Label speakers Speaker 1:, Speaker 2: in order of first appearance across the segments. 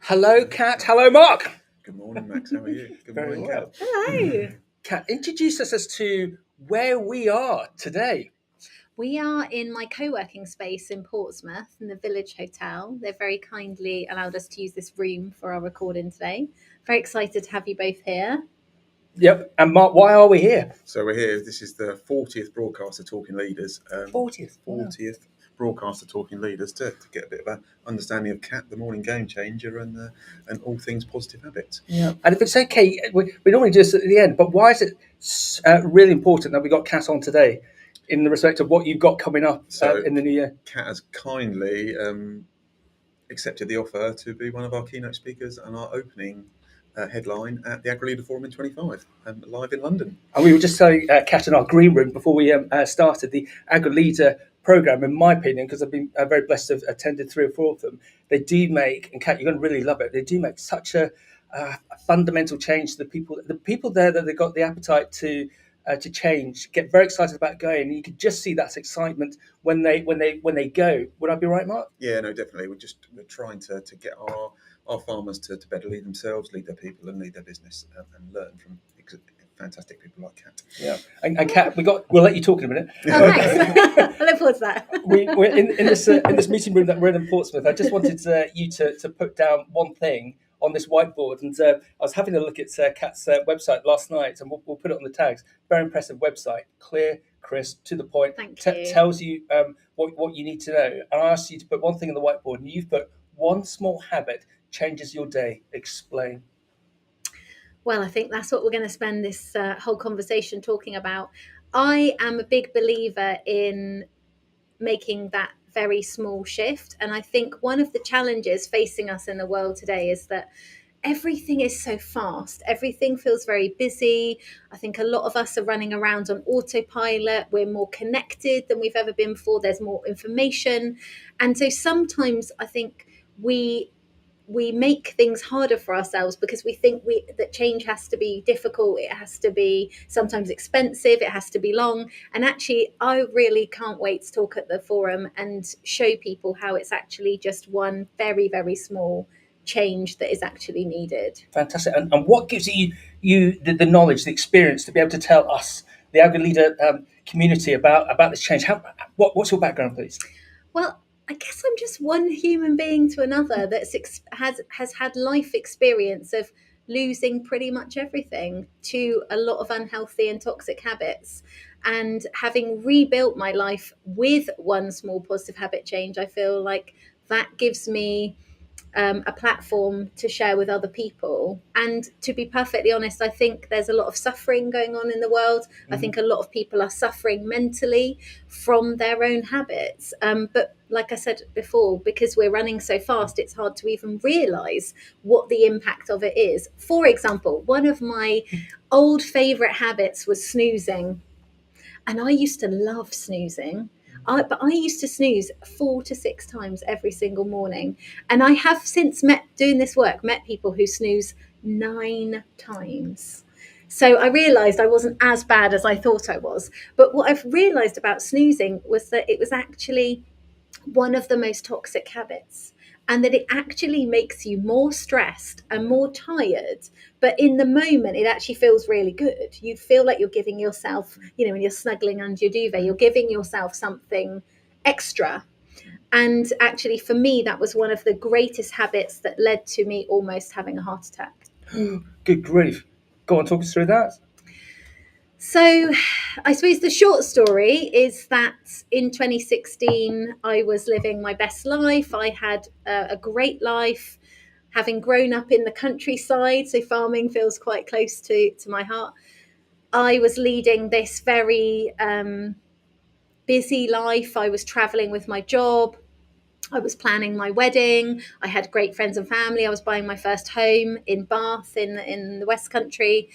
Speaker 1: Hello, Kat. Hello, Mark.
Speaker 2: Good morning, Max. How are you? Good morning,
Speaker 1: well.
Speaker 2: Kat.
Speaker 3: Hello.
Speaker 1: Kat, introduce us as to where we are today.
Speaker 3: We are in my co-working space in Portsmouth in the Village Hotel. They've very kindly allowed us to use this room for our recording today. Very excited to have you both here.
Speaker 1: Yep. And Mark, why are we here?
Speaker 2: So we're here. This is the 40th broadcast of Talking Leaders.
Speaker 1: 40th.
Speaker 2: 40th broadcast of Talking Leaders to get a bit of an understanding of Kat, the morning game changer, and all things positive habits.
Speaker 1: Yeah. And if it's okay, we normally do this at the end, but why is it really important that we got Kat on today in the respect of what you've got coming up in the new year?
Speaker 2: Kat has kindly accepted the offer to be one of our keynote speakers and our opening headline at the AHDB Forum in 25, live in London.
Speaker 1: And we were just telling Kat in our green room before we started the AHDB program, in my opinion, because I've been very blessed to have attended 3 or 4 of them. They do make, and Kat, you're going to really love it, they do make such a fundamental change to the people there, that they've got the appetite to change, get very excited about going, and you can just see that excitement when they go. Would I be right, Mark?
Speaker 2: Yeah, no, definitely. We're trying to get our farmers to better lead themselves, lead their people, and lead their business, and learn from fantastic people like Kat.
Speaker 1: Yeah, and Kat, we'll let you talk in a minute.
Speaker 3: Oh, thanks. I look forward to that.
Speaker 1: We're in this meeting room that we're in Portsmouth. I just wanted you to put down one thing on this whiteboard, and I was having a look at Kat's website last night, and we'll put it on the tags. Very impressive website, clear, crisp, to the point.
Speaker 3: Thank you.
Speaker 1: Tells you what you need to know. And I asked you to put one thing on the whiteboard, and you've put one small habit changes your day. Explain.
Speaker 3: Well, I think that's what we're going to spend this whole conversation talking about. I am a big believer in making that very small shift. And I think one of the challenges facing us in the world today is that everything is so fast. Everything feels very busy. I think a lot of us are running around on autopilot. We're more connected than we've ever been before. There's more information. And so sometimes I think we make things harder for ourselves because we think that change has to be difficult, it has to be sometimes expensive, it has to be long. And actually, I really can't wait to talk at the forum and show people how it's actually just one very, very small change that is actually needed.
Speaker 1: Fantastic. And what gives you the knowledge, the experience to be able to tell us, the AHDB Leader community, about this change? What's your background, please?
Speaker 3: Well, I guess I'm just one human being to another that has had life experience of losing pretty much everything to a lot of unhealthy and toxic habits. And having rebuilt my life with one small positive habit change, I feel like that gives me a platform to share with other people. And to be perfectly honest, I think there's a lot of suffering going on in the world. Mm-hmm. I think a lot of people are suffering mentally from their own habits. But like I said before, because we're running so fast, it's hard to even realize what the impact of it is. For example, one of my old favorite habits was snoozing. And I used to love snoozing. But I used to snooze 4 to 6 times every single morning. And I have since met people who snooze 9 times. So I realized I wasn't as bad as I thought I was. But what I've realized about snoozing was that it was actually one of the most toxic habits, and that it actually makes you more stressed and more tired. But in the moment, it actually feels really good. You feel like you're giving yourself, when you're snuggling under your duvet, you're giving yourself something extra. And actually, for me, that was one of the greatest habits that led to me almost having a heart attack.
Speaker 1: Good grief. Go on, talk us through that.
Speaker 3: So I suppose the short story is that in 2016, I was living my best life. I had a great life, having grown up in the countryside. So farming feels quite close to my heart. I was leading this very busy life. I was traveling with my job. I was planning my wedding. I had great friends and family. I was buying my first home in Bath in the West Country.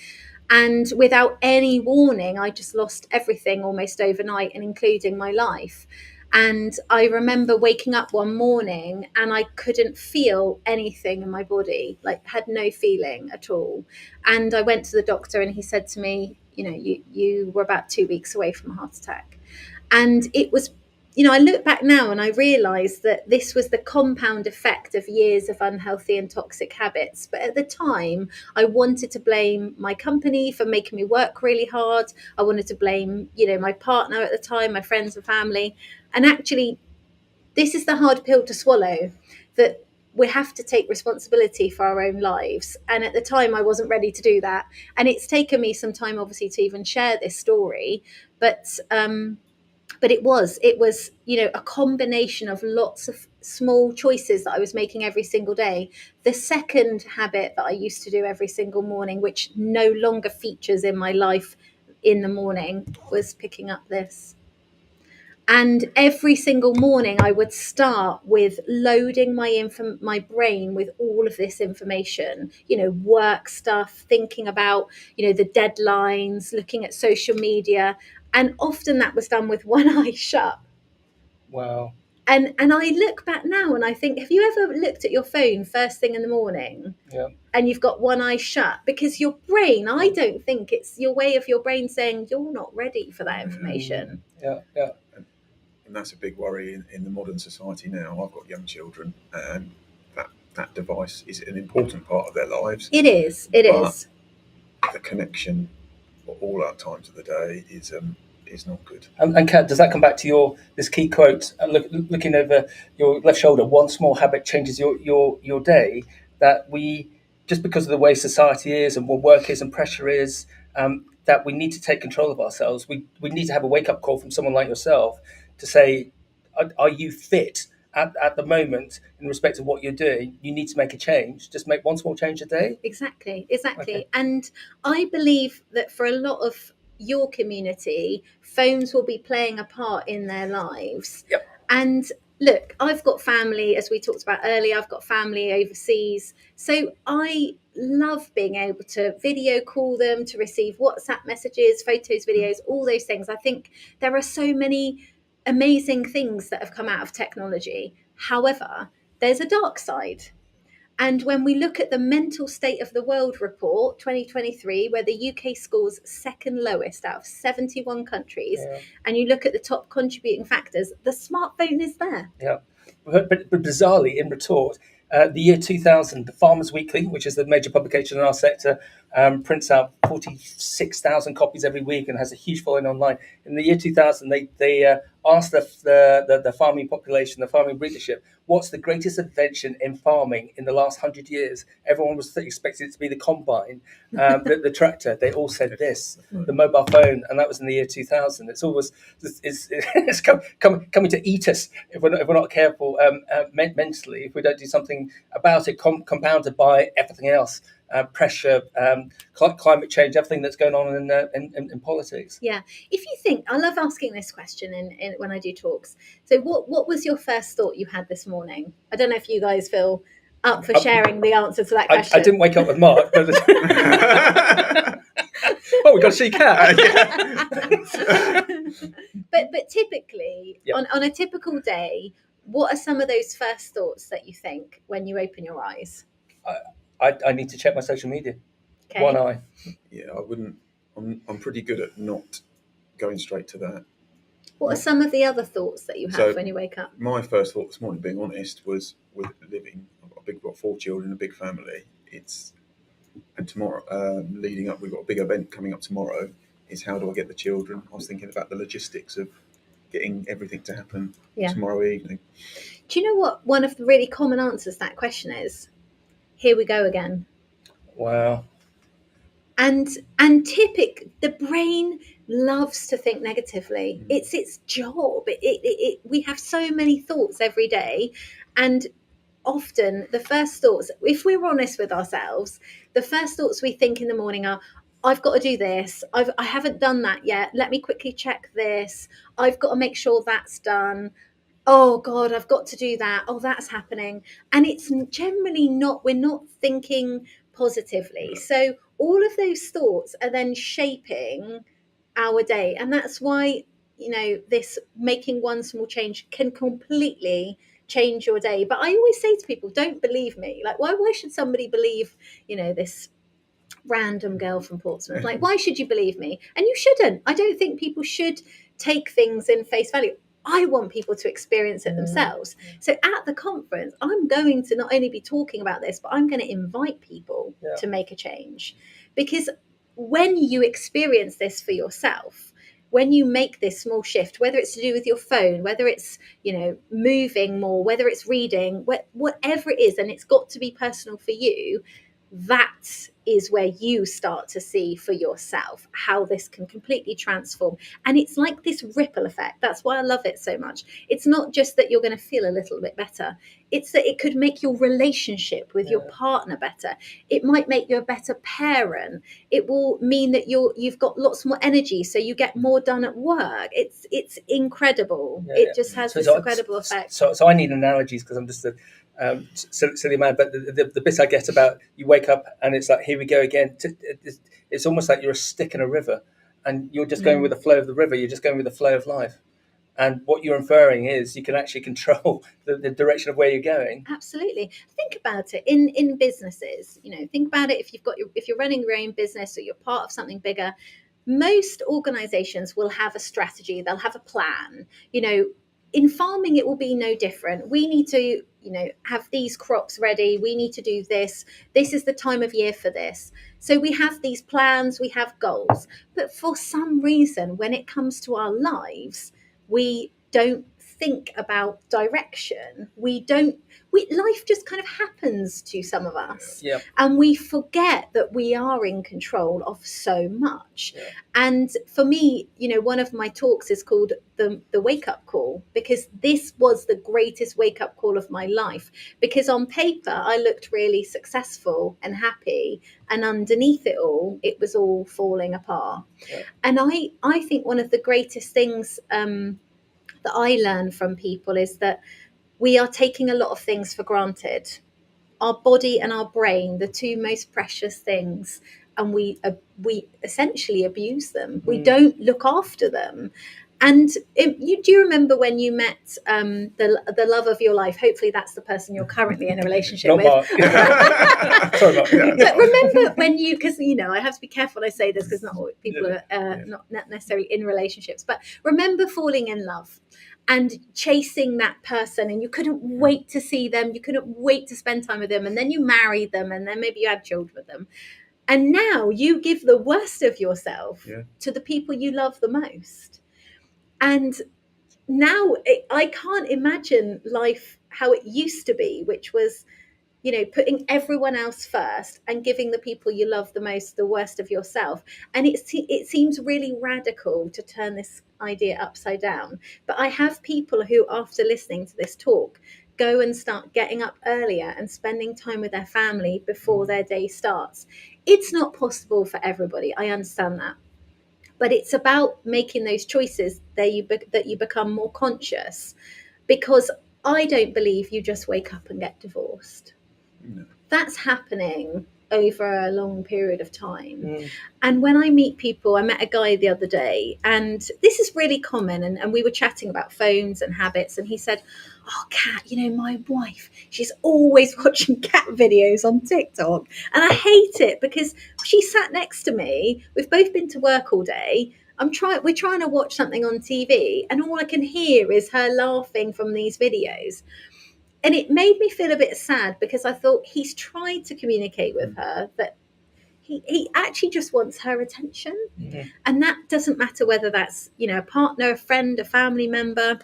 Speaker 3: And without any warning, I just lost everything almost overnight, and including my life. And I remember waking up one morning and I couldn't feel anything in my body, like had no feeling at all. And I went to the doctor and he said to me, you were about 2 weeks away from a heart attack. And it was I look back now and I realise that this was the compound effect of years of unhealthy and toxic habits. But at the time, I wanted to blame my company for making me work really hard. I wanted to blame, my partner at the time, my friends and family. And actually, this is the hard pill to swallow, that we have to take responsibility for our own lives. And at the time, I wasn't ready to do that. And it's taken me some time, obviously, to even share this story. But it was a combination of lots of small choices that I was making every single day. The second habit that I used to do every single morning, which no longer features in my life in the morning, was picking up this. And every single morning I would start with loading my brain with all of this information, work stuff, thinking about, the deadlines, looking at social media. And often that was done with one eye shut.
Speaker 1: Wow.
Speaker 3: And I look back now and I think, have you ever looked at your phone first thing in the morning?
Speaker 1: Yeah.
Speaker 3: And you've got one eye shut? Because your brain, I don't think it's your way of your brain saying you're not ready for that information.
Speaker 1: Yeah.
Speaker 2: And that's a big worry in the modern society now. I've got young children, and that device is an important part of their lives.
Speaker 3: It is.
Speaker 2: The connection at all our times of the day is not good.
Speaker 1: And Kat, does that come back to this key quote? Looking over your left shoulder, one small habit changes your day. That we, just because of the way society is and what work is and pressure is, that we need to take control of ourselves. We need to have a wake up call from someone like yourself to say, are you fit at the moment in respect of what you're doing? You need to make a change. Just make one small change a day.
Speaker 3: Exactly.
Speaker 1: Okay.
Speaker 3: And I believe that for a lot of your community, phones will be playing a part in their lives.
Speaker 1: Yep.
Speaker 3: And look, I've got family, as we talked about earlier, I've got family overseas. So I love being able to video call them, to receive WhatsApp messages, photos, videos, all those things. I think there are so many amazing things that have come out of technology. However, there's a dark side. And when we look at the Mental State of the World report 2023, where the UK scores second lowest out of 71 countries, and you look at the top contributing factors, the smartphone is there.
Speaker 1: Yeah. But bizarrely, in retort, the year 2000, the Farmers Weekly, which is the major publication in our sector, prints out 46,000 copies every week and has a huge following online. In the year 2000, they asked the farming population, the farming readership, what's the greatest invention in farming in the last 100 years? Everyone was expecting it to be the combine, the tractor. They all said this, the mobile phone, and that was in the year 2000. It's always it's coming to eat us if we're not careful mentally, if we don't do something about it, compounded by everything else. Pressure, climate change, everything that's going on in politics.
Speaker 3: Yeah. If you think, I love asking this question in when I do talks. So what was your first thought you had this morning? I don't know if you guys feel up for sharing the answer to that question.
Speaker 1: I didn't wake up with Mark, but oh, we got to see Kat.
Speaker 3: But typically, on a typical day, what are some of those first thoughts that you think when you open your eyes?
Speaker 1: I need to check my social media.
Speaker 3: Okay.
Speaker 1: One eye.
Speaker 2: Yeah, I wouldn't. I'm pretty good at not going straight to that.
Speaker 3: What are some of the other thoughts that you have when you wake up?
Speaker 2: My first thought this morning, being honest, was with living. I've got 4 children, a big family. And tomorrow, leading up, we've got a big event coming up tomorrow. Is how do I get the children? I was thinking about the logistics of getting everything to happen tomorrow evening.
Speaker 3: Do you know what one of the really common answers to that question is? Here we go again.
Speaker 1: Wow.
Speaker 3: And the brain loves to think negatively. It's its job. We have so many thoughts every day, and often the first thoughts, if we're honest with ourselves, the first thoughts we think in the morning are, I've got to do this. I haven't done that yet. Let me quickly check this. I've got to make sure that's done. Oh God, I've got to do that. Oh, that's happening. And it's generally we're not thinking positively. So all of those thoughts are then shaping our day. And that's why, this making one small change can completely change your day. But I always say to people, don't believe me. Like, why should somebody believe, this random girl from Portsmouth? Like, why should you believe me? And you shouldn't. I don't think people should take things in face value. I want people to experience it themselves. So at the conference, I'm going to not only be talking about this, but I'm going to invite people to make a change. Because when you experience this for yourself, when you make this small shift, whether it's to do with your phone, whether it's, moving more, whether it's reading, whatever it is, and it's got to be personal for you, that is where you start to see for yourself how this can completely transform. And it's like this ripple effect. That's why I love it so much. It's not just that you're going to feel a little bit better. It's that it could make your relationship with your partner better. It might make you a better parent. It will mean that you've got lots more energy, so you get more done at work. It's incredible. It just has this incredible effect.
Speaker 1: So I need analogies because I'm just a silly man, but the bit I get about you wake up and it's like, here we go again. It's almost like you're a stick in a river and you're just going with the flow of the river. You're just going with the flow of life. And what you're inferring is you can actually control the direction of where you're going.
Speaker 3: Absolutely. Think about it in businesses. Think about it if you're running your own business or you're part of something bigger. Most organizations will have a strategy. They'll have a plan. In farming, it will be no different. We need to, have these crops ready. We need to do this. This is the time of year for this. So we have these plans, we have goals. But for some reason, when it comes to our lives, we don't think about direction. Life just kind of happens to some of us. And we forget that we are in control of so much. And for me, one of my talks is called the wake up call, because this was the greatest wake up call of my life. Because on paper, I looked really successful and happy. And underneath it all, it was all falling apart. And I think one of the greatest things that I learn from people is that we are taking a lot of things for granted. Our body and our brain, the two most precious things, and we essentially abuse them. We don't look after them. And do you remember when you met the love of your life? Hopefully that's the person you're currently in a relationship with.
Speaker 1: Mark. Sorry, Mark.
Speaker 3: But remember when because I have to be careful when I say this, because not all people are not necessarily in relationships. But remember falling in love and chasing that person, and you couldn't wait to see them. You couldn't wait to spend time with them. And then you married them, and then maybe you had children with them. And now you give the worst of yourself to the people you love the most. And now I can't imagine life how it used to be, which was, putting everyone else first and giving the people you love the most the worst of yourself. And it seems really radical to turn this idea upside down. But I have people who, after listening to this talk, go and start getting up earlier and spending time with their family before their day starts. It's not possible for everybody. I understand that. But it's about making those choices that you become more conscious, because I don't believe you just wake up and get divorced. No. That's happening over a long period of time. And when I meet people, I met a guy the other day, and this is really common, and we were chatting about phones and habits, and he said, "Oh, Kat, my wife, she's always watching cat videos on TikTok, and I hate it because she sat next to me. We've both been to work all day. We're trying to watch something on TV, and all I can hear is her laughing from these videos." And it made me feel a bit sad, because I thought he's tried to communicate with her that he actually just wants her attention. And that doesn't matter whether that's, a partner, a friend, a family member,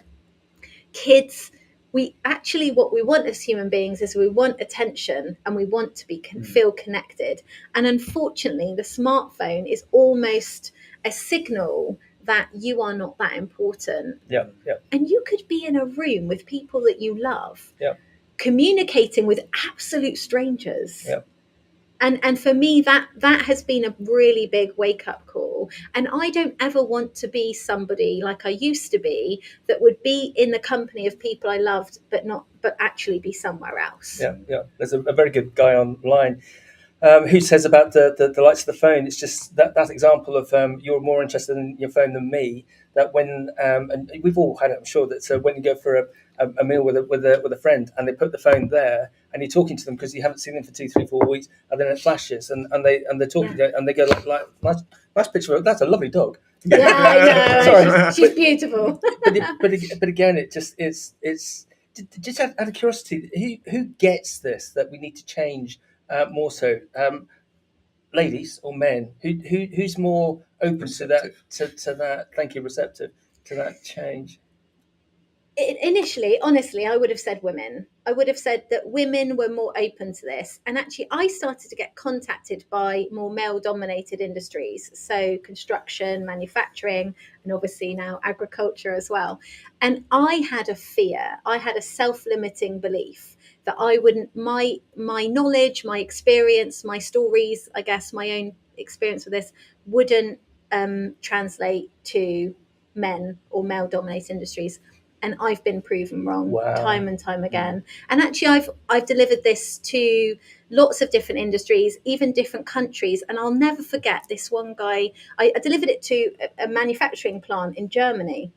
Speaker 3: kids. What we want as human beings is we want attention, and we want to feel connected. And unfortunately, the smartphone is almost a signal that you are not that important. And you could be in a room with people that you love, communicating with absolute strangers. And for me, that has been a really big wake-up call. And I don't ever want to be somebody like I used to be, that would be in the company of people I loved, but actually be somewhere else.
Speaker 1: There's a very good guy online who says about the lights of the phone. It's just that example of you're more interested in your phone than me. That when and we've all had it, I'm sure, that when you go for a meal with a friend, and they put the phone there, and you're talking to them because you haven't seen them for 2, 3, 4 weeks, and then it flashes, and they're talking to you, and they go like nice picture. That's a lovely dog.
Speaker 3: Yeah, I know.
Speaker 1: Sorry.
Speaker 3: She's beautiful.
Speaker 1: But again, it's just out of curiosity, who gets this, that we need to change more so, ladies or men? Who's more open
Speaker 2: Receptive.
Speaker 1: to that? Thank you, receptive to that change.
Speaker 3: Initially, honestly, I would have said women. I would have said that women were more open to this. And actually, I started to get contacted by more male dominated industries. So, construction, manufacturing, and obviously now agriculture as well. And I had a fear, I had a self limiting belief that I wouldn't, my knowledge, my experience, my stories, I guess, my own experience with this wouldn't translate to men or male dominated industries. And I've been proven wrong time and time again. And actually, I've delivered this to lots of different industries, even different countries. And I'll never forget this one guy. I delivered it to a manufacturing plant in Germany.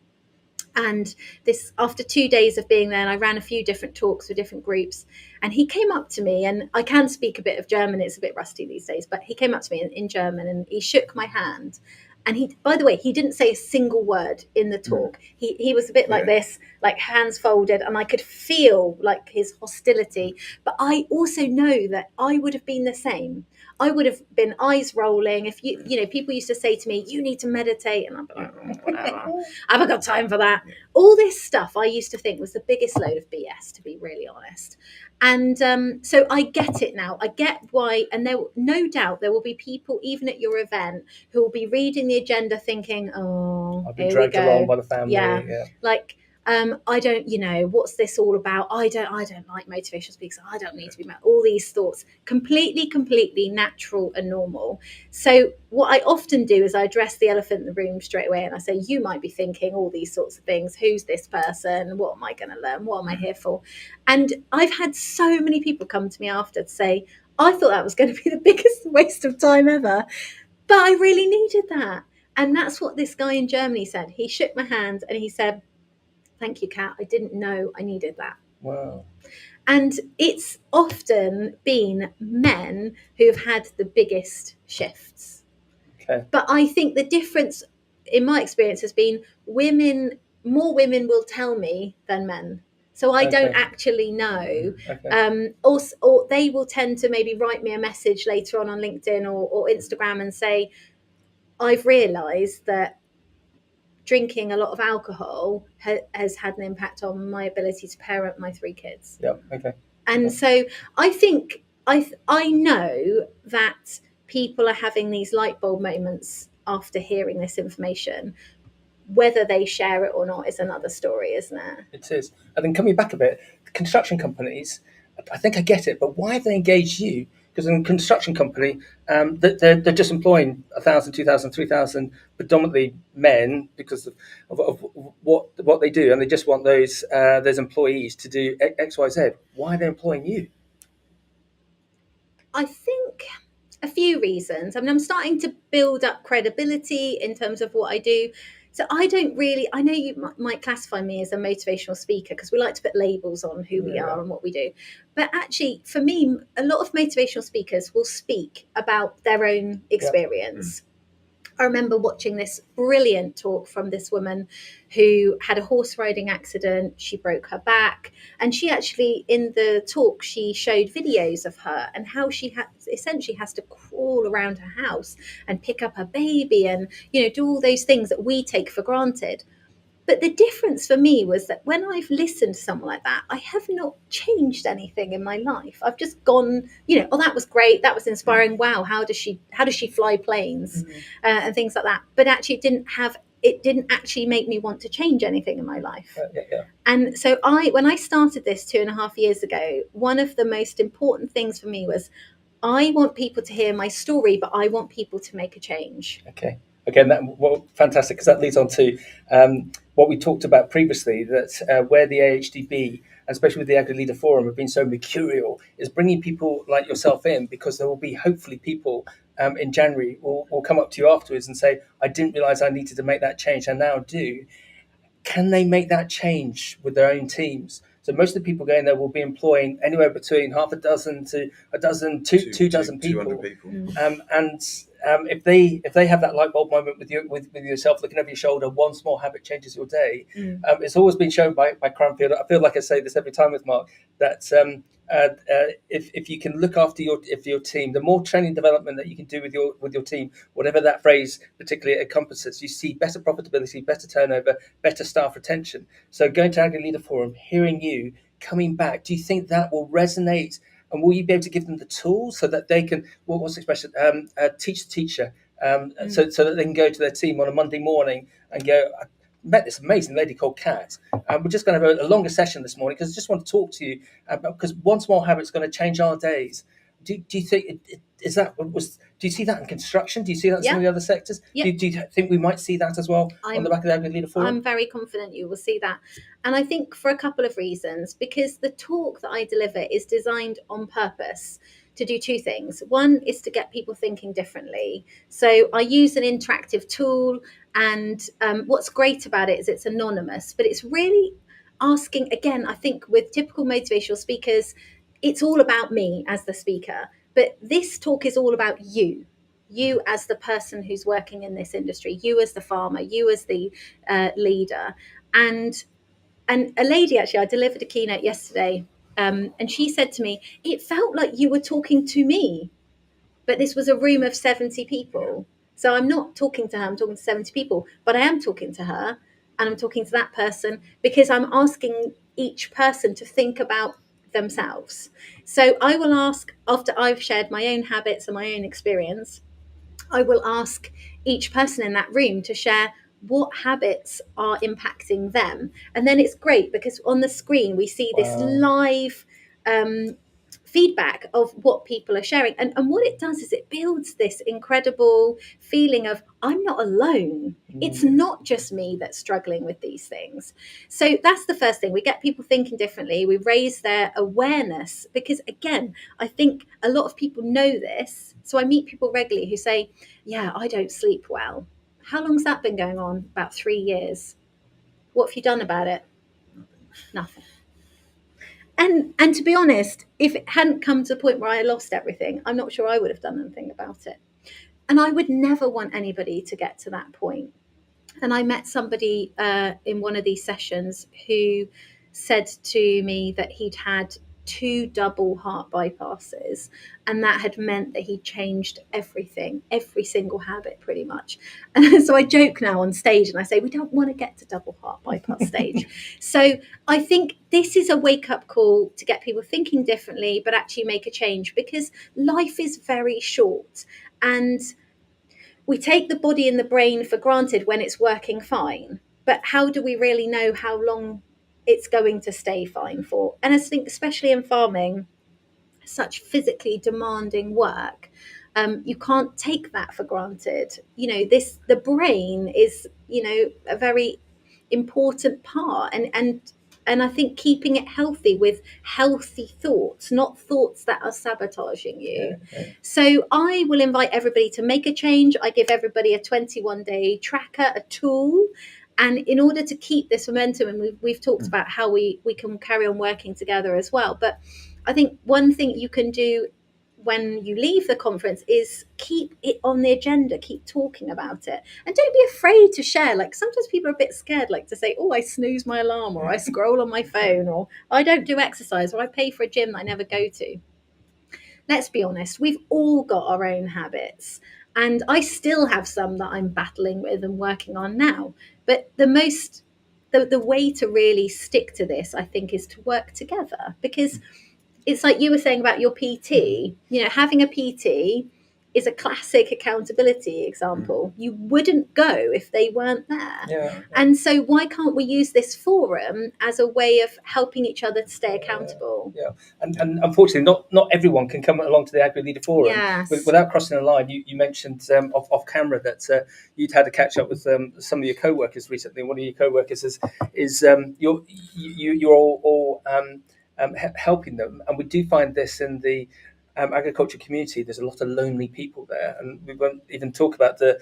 Speaker 3: And this, after 2 days of being there, and I ran a few different talks with different groups, and he came up to me, and I can speak a bit of German, it's a bit rusty these days, but he came up to me in German and he shook my hand. And he, by the way, he didn't say a single word in the talk. He was a bit like this, like hands folded, and I could feel like his hostility. But I also know that I would have been the same. I would have been eyes rolling. If you know, people used to say to me, "You need to meditate," and I'm like, oh, whatever. I haven't got time for that. All this stuff I used to think was the biggest load of BS, to be really honest. And so I get it now. I get why, and there, no doubt, there will be people even at your event who will be reading the agenda, thinking, "Oh,
Speaker 1: I've been dragged along by the family."
Speaker 3: Yeah. Like, I don't, you know, what's this all about? I don't like motivational speakers. I don't need to be all these thoughts. Completely natural and normal. So what I often do is I address the elephant in the room straight away, and I say, you might be thinking all these sorts of things. Who's this person? What am I going to learn? What am I here for? And I've had so many people come to me after to say, I thought that was going to be the biggest waste of time ever, but I really needed that. And that's what this guy in Germany said. He shook my hand and he said, "Thank you, Kat. I didn't know I needed that."
Speaker 1: Wow.
Speaker 3: And it's often been men who've had the biggest shifts.
Speaker 1: Okay.
Speaker 3: But I think the difference in my experience has been more women will tell me than men. So I don't actually know. Or they will tend to maybe write me a message later on LinkedIn or Instagram and say, "I've realised that drinking a lot of alcohol has had an impact on my ability to parent my 3 kids."
Speaker 1: Yeah. Okay.
Speaker 3: And so I think I know that people are having these light bulb moments after hearing this information. Whether they share it or not is another story, isn't it?
Speaker 1: It is. And then coming back a bit, the construction companies, I think I get it, but why have they engaged you? Because in a construction company, they're just employing 1,000, 2,000, 3,000, predominantly men, because of what they do, and they just want those employees to do X, Y, Z. Why are they employing you?
Speaker 3: I think a few reasons. I mean, I'm starting to build up credibility in terms of what I do. So I don't really, I know you might classify me as a motivational speaker because we like to put labels on who we are and what we do. But actually, for me, a lot of motivational speakers will speak about their own experience. I remember watching this brilliant talk from this woman who had a horse riding accident. She broke her back, and she actually, in the talk, she showed videos of her and how she essentially has to crawl around her house and pick up her baby and, you know, do all those things that we take for granted. But the difference for me was that when I've listened to someone like that, I have not changed anything in my life. I've just gone, you know, oh, that was great, that was inspiring. Wow, how does she fly planes and things like that? But actually, it didn't actually make me want to change anything in my life. And so when I started this 2.5 years ago, one of the most important things for me was I want people to hear my story, but I want people to make a change.
Speaker 1: Okay. Again, fantastic, because that leads on to what we talked about previously, that where the AHDB, especially with the Agri Leader Forum, have been so mercurial, is bringing people like yourself in, because there will be hopefully people in January will come up to you afterwards and say, "I didn't realise I needed to make that change, I now do." Can they make that change with their own teams? So most of the people going there will be employing anywhere between half a dozen to a dozen, two dozen people.
Speaker 2: people.
Speaker 1: if they have that light bulb moment with yourself, looking over your shoulder, one small habit changes your day. It's always been shown by Cranfield. I feel like I say this every time with Mark, that if you can look after your team, the more training development that you can do with your team, whatever that phrase particularly encompasses, you see better profitability, better turnover, better staff retention. So going to Agri Leader Forum, hearing you coming back, do you think that will resonate? And will you be able to give them the tools so that they can, what's the expression, teach the teacher, so that they can go to their team on a Monday morning and go, I met this amazing lady called Kat. We're just going to have a longer session this morning because I just want to talk to you, because one small habit is going to change our days. Do you think, do you see that in construction? Do you see that in some of the other sectors? Do you think we might see that as well on the back of the Agri Leader Forum?
Speaker 3: I'm very confident you will see that. And I think for a couple of reasons, because the talk that I deliver is designed on purpose to do two things. One is to get people thinking differently. So I use an interactive tool, and what's great about it is it's anonymous, but it's really asking, again, I think with typical motivational speakers, it's all about me as the speaker. But this talk is all about you as the person who's working in this industry, you as the farmer, you as the leader. And a lady, actually, I delivered a keynote yesterday, and she said to me, it felt like you were talking to me, but this was a room of 70 people. So I'm not talking to her, I'm talking to 70 people, but I am talking to her, and I'm talking to that person because I'm asking each person to think about themselves. So I will ask, after I've shared my own habits and my own experience, I will ask each person in that room to share what habits are impacting them. And then it's great because on the screen we see this live feedback of what people are sharing. And what it does is it builds this incredible feeling of I'm not alone. It's not just me that's struggling with these things. So that's the first thing. We get people thinking differently. We raise their awareness because, again, I think a lot of people know this. So I meet people regularly who say, yeah, I don't sleep well. How long's that been going on? About 3 years. What have you done about it? Nothing. And to be honest, if it hadn't come to the point where I lost everything, I'm not sure I would have done anything about it. And I would never want anybody to get to that point. And I met somebody in one of these sessions who said to me that he'd had 2 double heart bypasses, and that had meant that he changed everything, every single habit pretty much. And so I joke now on stage and I say, we don't want to get to double heart bypass stage. So I think this is a wake-up call to get people thinking differently, but actually make a change, because life is very short, and we take the body and the brain for granted when it's working fine. But how do we really know how long it's going to stay fine for? And I think, especially in farming, such physically demanding work, you can't take that for granted. The brain is, a very important part, and I think keeping it healthy with healthy thoughts, not thoughts that are sabotaging you. So I will invite everybody to make a change. I give everybody a 21-day tracker, a tool. And in order to keep this momentum, and we've talked about how we can carry on working together as well. But I think one thing you can do when you leave the conference is keep it on the agenda, keep talking about it. And don't be afraid to share. Like, sometimes people are a bit scared, like to say, oh, I snooze my alarm, or I scroll on my phone, or I don't do exercise, or I pay for a gym that I never go to. Let's be honest, we've all got our own habits. And I still have some that I'm battling with and working on now. But the way to really stick to this, I think, is to work together, because it's like you were saying about your PT, having a PT is a classic accountability example. You wouldn't go if they weren't there. And so why can't we use this forum as a way of helping each other to stay accountable?
Speaker 1: And unfortunately, not everyone can come along to the Agri Leader Forum.
Speaker 3: Yes.
Speaker 1: Without crossing the line. You mentioned off camera that you'd had a catch up with some of your co-workers recently. One of your co-workers is you're all helping them, and we do find this in the agriculture community. There's a lot of lonely people there, and we won't even talk about the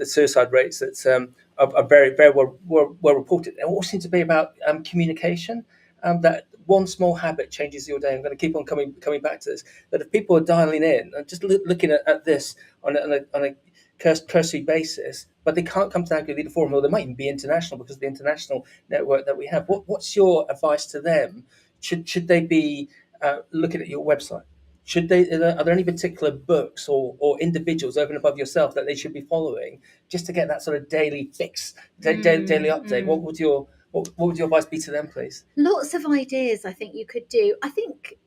Speaker 1: suicide rates that are very, very well reported. It all seems to be about communication. That one small habit changes your day. I'm going to keep on coming back to this. That if people are dialing in and just looking at this on a cursory basis, but they can't come to the Agile Leader Forum, or they might even be international because of the international network that we have. What's your advice to them? Should they be looking at your website? Are there any particular books or individuals over and above yourself that they should be following just to get that sort of daily fix, daily update? What would your advice be to them, please?
Speaker 3: Lots of ideas I think you could do. I think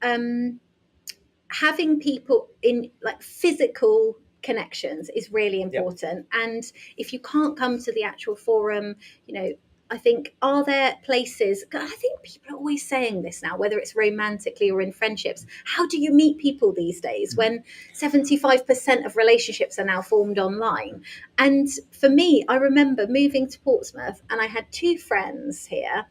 Speaker 3: having people in like physical connections is really important. Yep. And if you can't come to the actual forum, I think, are there places, I think people are always saying this now, whether it's romantically or in friendships, how do you meet people these days when 75% of relationships are now formed online? And for me, I remember moving to Portsmouth and I had 2 friends here.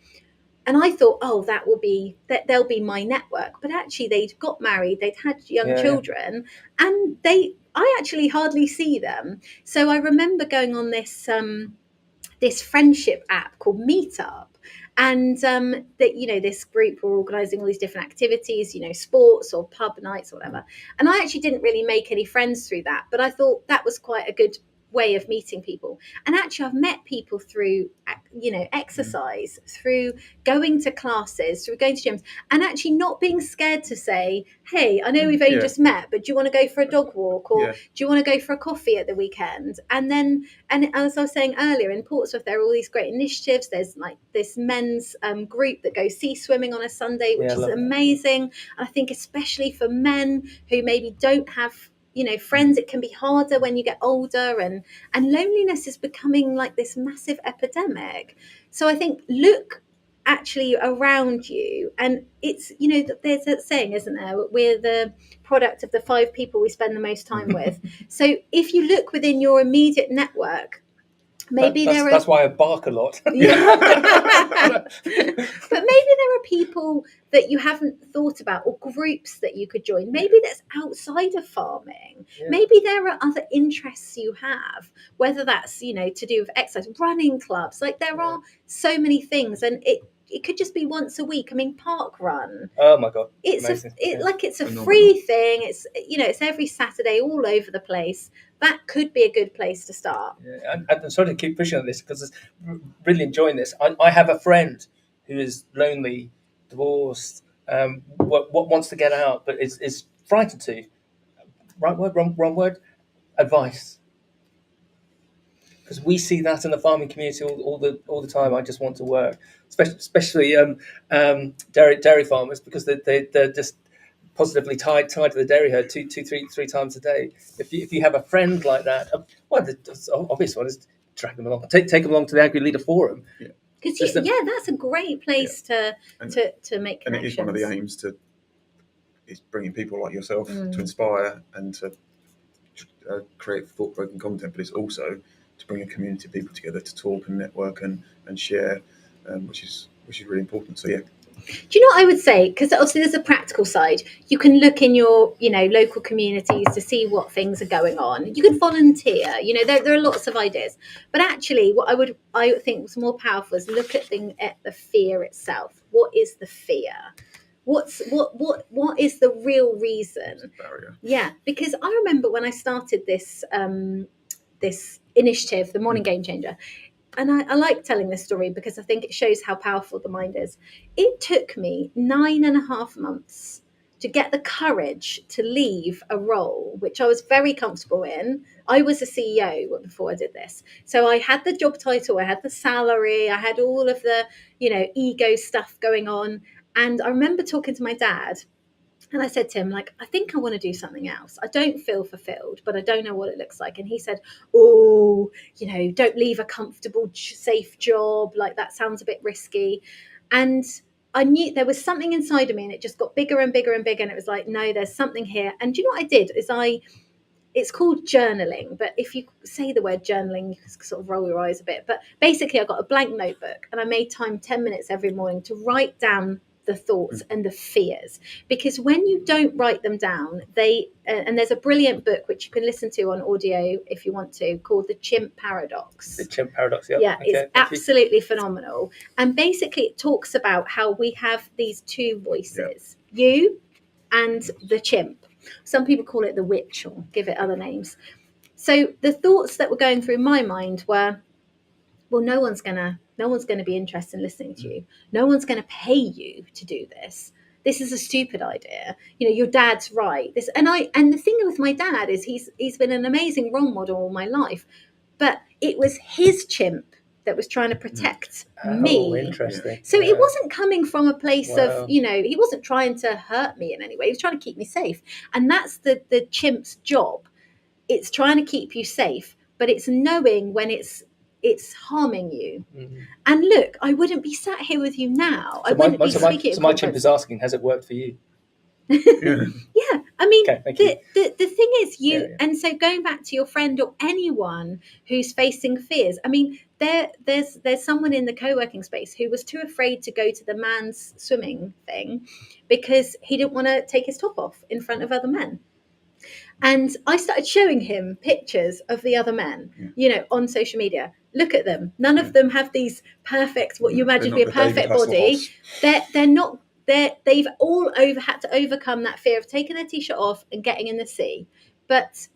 Speaker 3: And I thought, they'll be my network. But actually, they'd got married, they'd had young children, and I actually hardly see them. So I remember going on this friendship app called Meetup. And this group were organising all these different activities, sports or pub nights or whatever. And I actually didn't really make any friends through that. But I thought that was quite a good way of meeting people. And actually I've met people through exercise, through going to classes, through going to gyms, and actually not being scared to say, hey, I know we've only just met, but do you want to go for a dog walk, or do you want to go for a coffee at the weekend? And as I was saying earlier, in Portsmouth there are all these great initiatives. There's like this men's group that goes sea swimming on a Sunday, which is amazing. And I think especially for men who maybe don't have friends, it can be harder when you get older, and loneliness is becoming like this massive epidemic. So I think look actually around you, and it's there's that saying, isn't there, we're the product of the 5 people we spend the most time with. So if you look within your immediate network, maybe that's
Speaker 1: why I bark a lot.
Speaker 3: But maybe there are people that you haven't thought about, or groups that you could join. Maybe that's outside of farming. Maybe there are other interests you have, whether that's to do with exercise, running clubs. Like there are so many things, and it could just be once a week. I mean, park run.
Speaker 1: Oh my God.
Speaker 3: It's a free thing. It's it's every Saturday all over the place. That could be a good place to start.
Speaker 1: Yeah, I'm sorry to keep pushing on this because I'm really enjoying this. I have a friend who is lonely, divorced, what wants to get out, but is frightened to. Right word, wrong word? Advice. Because we see that in the farming community all the time. I just want to work, especially dairy farmers, because they're just positively tied to the dairy herd three times a day. If you have a friend like that, the obvious one is drag them along, take them along to the Agri Leader Forum.
Speaker 3: Because that's a great place to make connections.
Speaker 2: And it is one of the aims is bringing people like yourself to inspire and to create thought-provoking content, but it's also to bring a community of people together to talk and network and share, which is really important. So
Speaker 3: do you know what I would say? Because obviously there's a practical side. You can look in your, local communities to see what things are going on. You can volunteer. There are lots of ideas. But actually, what I think was more powerful is look at the fear itself. What is the fear? What is the real reason? Yeah, because I remember when I started this this initiative, the Morning Game Changer. And I like telling this story because I think it shows how powerful the mind is. It took me 9.5 months to get the courage to leave a role which I was very comfortable in. I was a CEO before I did this. So I had the job title, I had the salary, I had all of the, ego stuff going on. And I remember talking to my dad. And I said to him, I think I want to do something else. I don't feel fulfilled, but I don't know what it looks like. And he said, don't leave a comfortable, safe job. That sounds a bit risky. And I knew there was something inside of me, and it just got bigger and bigger and bigger. And it was like, no, there's something here. And do you know what I did? It's called journaling. But if you say the word journaling, you can sort of roll your eyes a bit. But basically, I got a blank notebook and I made time 10 minutes every morning to write down the thoughts and the fears, because when you don't write them down, they and there's a brilliant book which you can listen to on audio if you want to, called The Chimp Paradox.
Speaker 1: The chimp paradox. Yep.
Speaker 3: Yeah,
Speaker 1: Okay,
Speaker 3: it's absolutely phenomenal. And basically it talks about how we have these two voices, you and the chimp. Some people call it the witch or give it other names. So the thoughts that were going through my mind were, well, no one's gonna be interested in listening to you. No one's gonna pay you to do this. This is a stupid idea. You know, your dad's right. And the thing with my dad is he's been an amazing role model all my life, but it was his chimp that was trying to protect me.
Speaker 1: Oh, interesting.
Speaker 3: So it wasn't coming from a place
Speaker 1: Wow.
Speaker 3: of, you know, he wasn't trying to hurt me in any way. He was trying to keep me safe. And that's the chimp's job. It's trying to keep you safe, but it's knowing when it's harming you.
Speaker 1: Mm-hmm.
Speaker 3: And look, I wouldn't be sat here with you now.
Speaker 1: So my chimp is asking, has it worked for you?
Speaker 3: Yeah, I mean,
Speaker 1: Okay, thank you.
Speaker 3: the thing is, and so going back to your friend or anyone who's facing fears, I mean, there's someone in the co-working space who was too afraid to go to the man's swimming thing because he didn't want to take his top off in front of other men. And I started showing him pictures of the other men, you know, on social media. Look at them. None of them have these perfect, what you imagine to be a perfect body. They're not. They've all had to overcome that fear of taking their t-shirt off and getting in the sea. But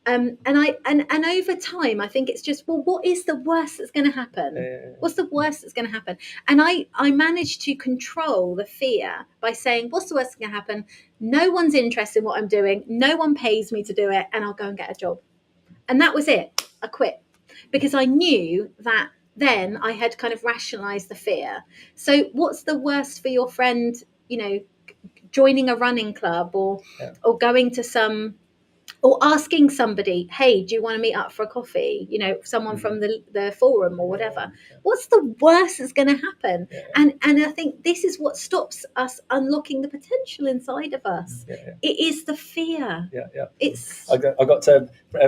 Speaker 3: and over time, I think it's just, well, what is the worst that's going to happen? What's the worst that's going to happen? And I managed to control the fear by saying, what's the worst that's going to happen? No one's interested in what I'm doing. No one pays me to do it, and I'll go and get a job. And that was it. I quit because I knew that then I had kind of rationalized the fear. So what's the worst for your friend, you know, joining a running club or going to some, or asking somebody, hey, do you want to meet up for a coffee? You know, someone from the forum or whatever. What's the worst that's going to happen? And I think this is what stops us unlocking the potential inside of us. It is the fear. It's.
Speaker 1: I got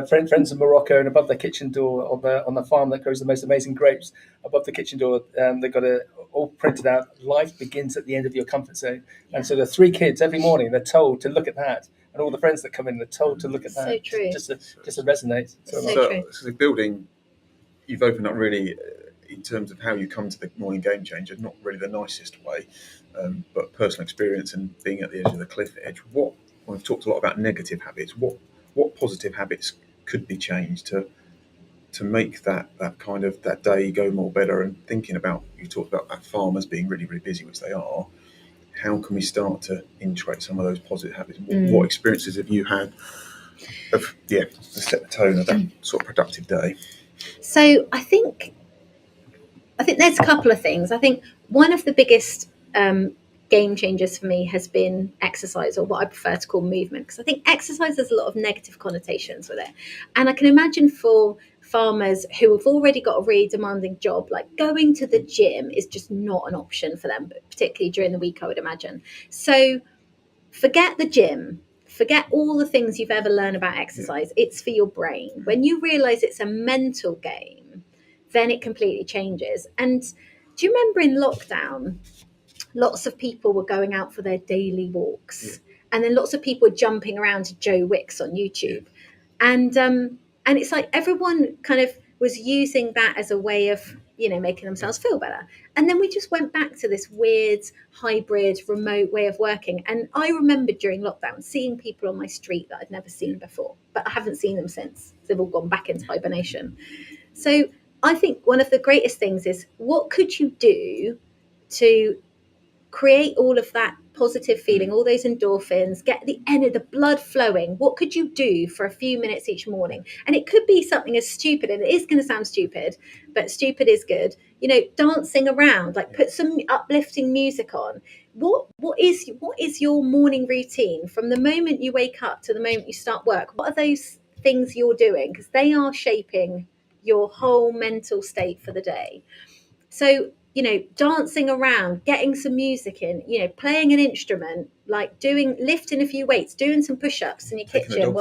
Speaker 1: friends in Morocco, and above their kitchen door on the farm that grows the most amazing grapes. Above the kitchen door, they've got it all printed out. Life begins at the end of your comfort zone. And so the 3 kids every morning, they're told to look at that. And all the friends that come in, they're told to look at that.
Speaker 3: So true.
Speaker 1: Just to resonate.
Speaker 3: So true.
Speaker 2: So the building, you've opened up really in terms of how you come to the morning game changer, not really the nicest way, but personal experience and being at the edge of the cliff edge. We've talked a lot about negative habits. What positive habits could be changed to make that kind of that day go more better? And thinking about, you talked about that farmers being really, really busy, which they are. How can we start to integrate some of those positive habits? What experiences have you had to set the tone of that sort of productive day?
Speaker 3: So I think there's a couple of things. I think one of the biggest game changers for me has been exercise, or what I prefer to call movement, because I think exercise has a lot of negative connotations with it. And I can imagine for farmers who have already got a really demanding job, like going to the gym is just not an option for them, particularly during the week, I would imagine. So forget the gym. Forget all the things you've ever learned about exercise. It's for your brain. When you realize it's a mental game, then it completely changes. And do you remember in lockdown, lots of people were going out for their daily walks, and then lots of people were jumping around to Joe Wicks on YouTube, and it's like everyone kind of was using that as a way of, you know, making themselves feel better. And then we just went back to this weird hybrid remote way of working. And I remember during lockdown seeing people on my street that I'd never seen before, but I haven't seen them since. They've all gone back into hibernation. So I think one of the greatest things is, what could you do to create all of that positive feeling, all those endorphins, get the blood flowing? What could you do for a few minutes each morning? And it could be something as stupid, and it is going to sound stupid, but stupid is good. You know, dancing around, like put some uplifting music on. What is your morning routine from the moment you wake up to the moment you start work? What are those things you're doing? Because they are shaping your whole mental state for the day. So, you know, dancing around, getting some music in, you know, playing an instrument, like lifting a few weights, doing some push-ups in your kitchen,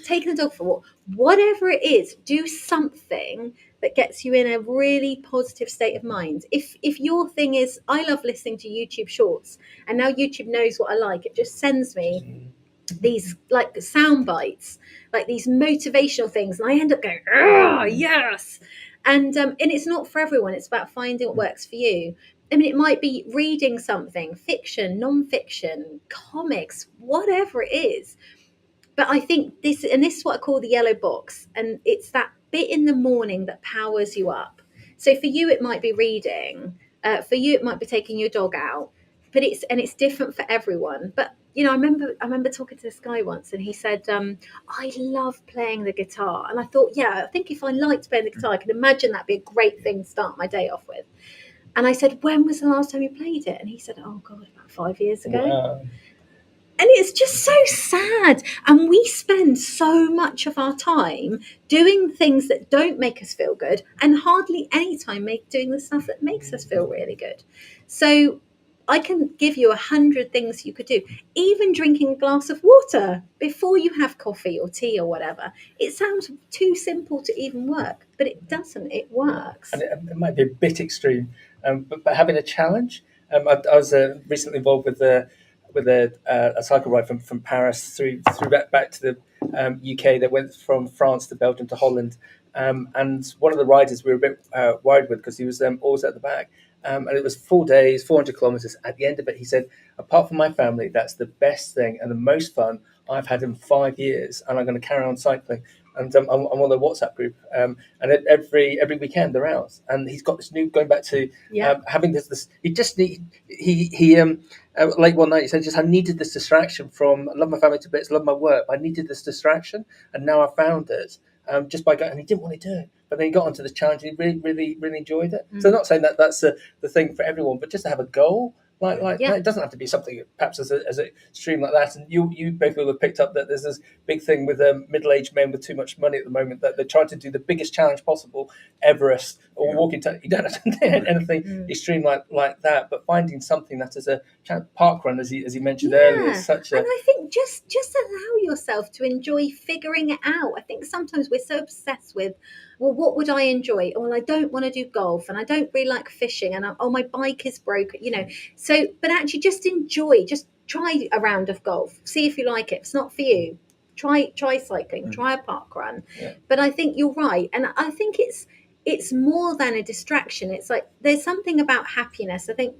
Speaker 3: taking the dog for a walk, whatever it is, do something that gets you in a really positive state of mind. If your thing is, I love listening to YouTube shorts, and now YouTube knows what I like, it just sends me these like sound bites, like these motivational things, and I end up going, oh yes. And it's not for everyone. It's about finding what works for you. I mean, it might be reading something, fiction, non-fiction, comics, whatever it is. But I think this is what I call the yellow box, and it's that bit in the morning that powers you up. So for you, it might be reading. For you, it might be taking your dog out. But it's different for everyone. But I remember talking to this guy once, and he said, "I love playing the guitar." And I thought, yeah, I think if I liked playing the guitar, I could imagine that'd be a great thing to start my day off with. And I said, "When was the last time you played it?" And he said, "Oh God, about 5 years ago."
Speaker 1: Wow.
Speaker 3: And it's just so sad. And we spend so much of our time doing things that don't make us feel good, and hardly any time doing the stuff that makes us feel really good. So I can give you 100 things you could do. Even drinking a glass of water before you have coffee or tea or whatever. It sounds too simple to even work, but it doesn't. It works.
Speaker 1: And it might be a bit extreme, but having a challenge. I was recently involved with a cycle ride from Paris through back to the UK. That went from France to Belgium to Holland, and one of the riders we were a bit worried with because he was always at the back. And it was 4 days, 400 kilometers. At the end of it, he said, "Apart from my family, that's the best thing and the most fun I've had in 5 years, and I'm going to carry on cycling." And I'm on the WhatsApp group, and every weekend they're out. And he's got this new going back to having this. He just late one night he said, "Just I needed this distraction from. I love my family to bits, love my work. I needed this distraction, and now I found it." Just by going, and he didn't want to do it, but then he got onto this challenge and he really, really, really enjoyed it. So I'm not saying that that's the thing for everyone, but just to have a goal like that, it doesn't have to be something perhaps as extreme like that. And you both will have picked up that there's this big thing with middle-aged men with too much money at the moment that they're trying to do the biggest challenge possible, Everest or walking. You don't have to do anything extreme like that, but finding something that is a park run, as he mentioned earlier, is such a.
Speaker 3: And I think just allow yourself to enjoy figuring it out. I think sometimes we're so obsessed with, well, what would I enjoy? Well, I don't want to do golf, and I don't really like fishing, and my bike is broken, So, but actually, just enjoy. Just try a round of golf. See if you like it. If it's not for you, try cycling. Try a park run.
Speaker 1: Yeah.
Speaker 3: But I think you're right, and I think it's more than a distraction. It's like there's something about happiness. I think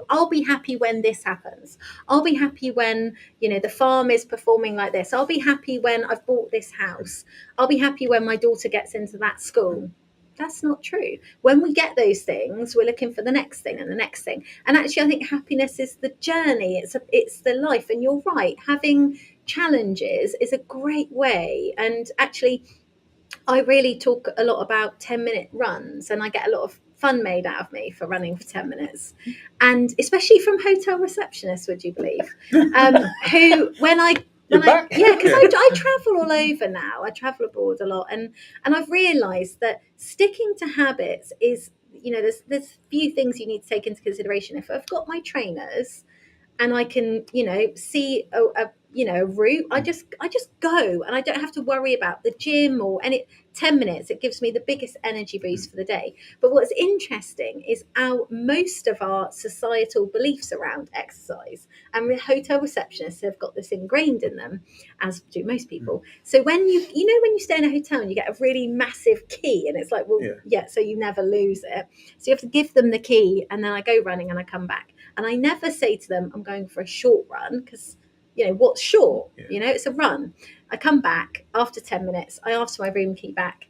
Speaker 3: I'll be happy when this happens. I'll be happy when the farm is performing like this. I'll be happy when I've bought this house. I'll be happy when my daughter gets into that school. That's not true. When we get those things, we're looking for the next thing and the next thing. And actually, I think happiness is the journey. It's the life. And you're right. Having challenges is a great way. And actually, I really talk a lot about 10-minute runs, and I get a lot of fun made out of me for running for 10 minutes. And especially from hotel receptionists, would you believe? Who, because I travel all over now. I travel abroad a lot, and I've realised that sticking to habits is, there's few things you need to take into consideration. If I've got my trainers and I can, see a route, I just go, and I don't have to worry about the gym or any. 10 minutes, it gives me the biggest energy boost for the day. But what's interesting is how most of our societal beliefs around exercise, and the hotel receptionists have got this ingrained in them, as do most people. So when you stay in a hotel and you get a really massive key, and it's like, so you never lose it. So you have to give them the key, and then I go running and I come back. And I never say to them, I'm going for a short run, because what's short? It's a run. I come back after 10 minutes. I ask for my room key back.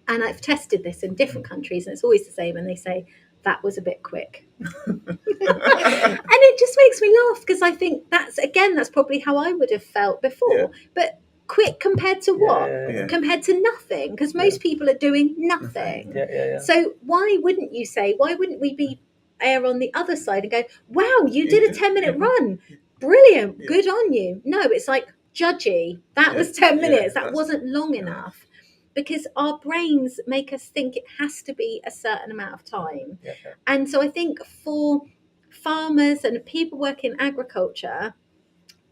Speaker 3: And I've tested this in different countries, and it's always the same. And they say, that was a bit quick. And it just makes me laugh, because I think that's probably how I would have felt before. Yeah. But quick compared to what? Yeah. Compared to nothing, because most people are doing nothing.
Speaker 1: Yeah.
Speaker 3: So why wouldn't we be err on the other side and go, wow, you did a 10-minute run. Brilliant. Yeah. Good on you. No, it's like, judgy. That was 10 minutes. That wasn't long enough. Because our brains make us think it has to be a certain amount of time. Yeah. And so I think for farmers and people working in agriculture,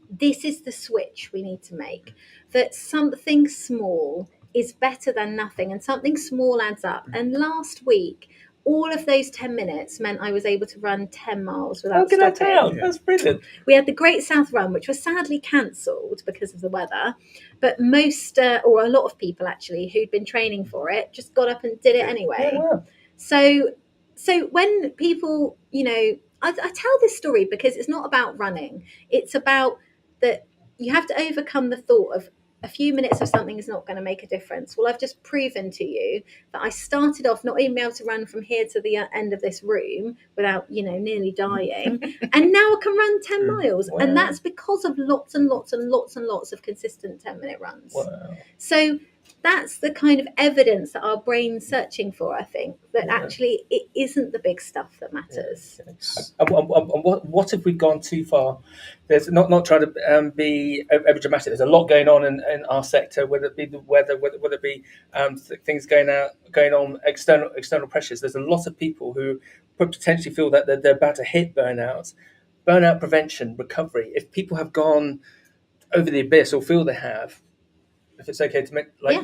Speaker 3: this is the switch we need to make. That something small is better than nothing, and something small adds up. And last week, all of those 10 minutes meant I was able to run 10 miles without
Speaker 1: Get that
Speaker 3: stopping.
Speaker 1: down. That's brilliant.
Speaker 3: We had the Great South Run, which was sadly cancelled because of the weather, but most, or a lot of people actually, who'd been training for it, just got up and did it anyway.
Speaker 1: Yeah, wow.
Speaker 3: So when people, I tell this story because it's not about running. It's about that you have to overcome the thought of a few minutes of something is not going to make a difference. Well, I've just proven to you that I started off not even able to run from here to the end of this room without, nearly dying. And now I can run 10 miles.
Speaker 1: Wow.
Speaker 3: And that's because of lots and lots and lots and lots of consistent 10-minute runs.
Speaker 1: Wow.
Speaker 3: So that's the kind of evidence that our brain's searching for, I think, that actually it isn't the big stuff that matters.
Speaker 1: And what if we've gone too far? There's not trying to be over dramatic. There's a lot going on in our sector, whether it be the weather, whether it be things going on, external pressures. There's a lot of people who potentially feel that they're about to hit burnout. Burnout prevention, recovery. If people have gone over the abyss or feel they have, if it's okay to make
Speaker 3: I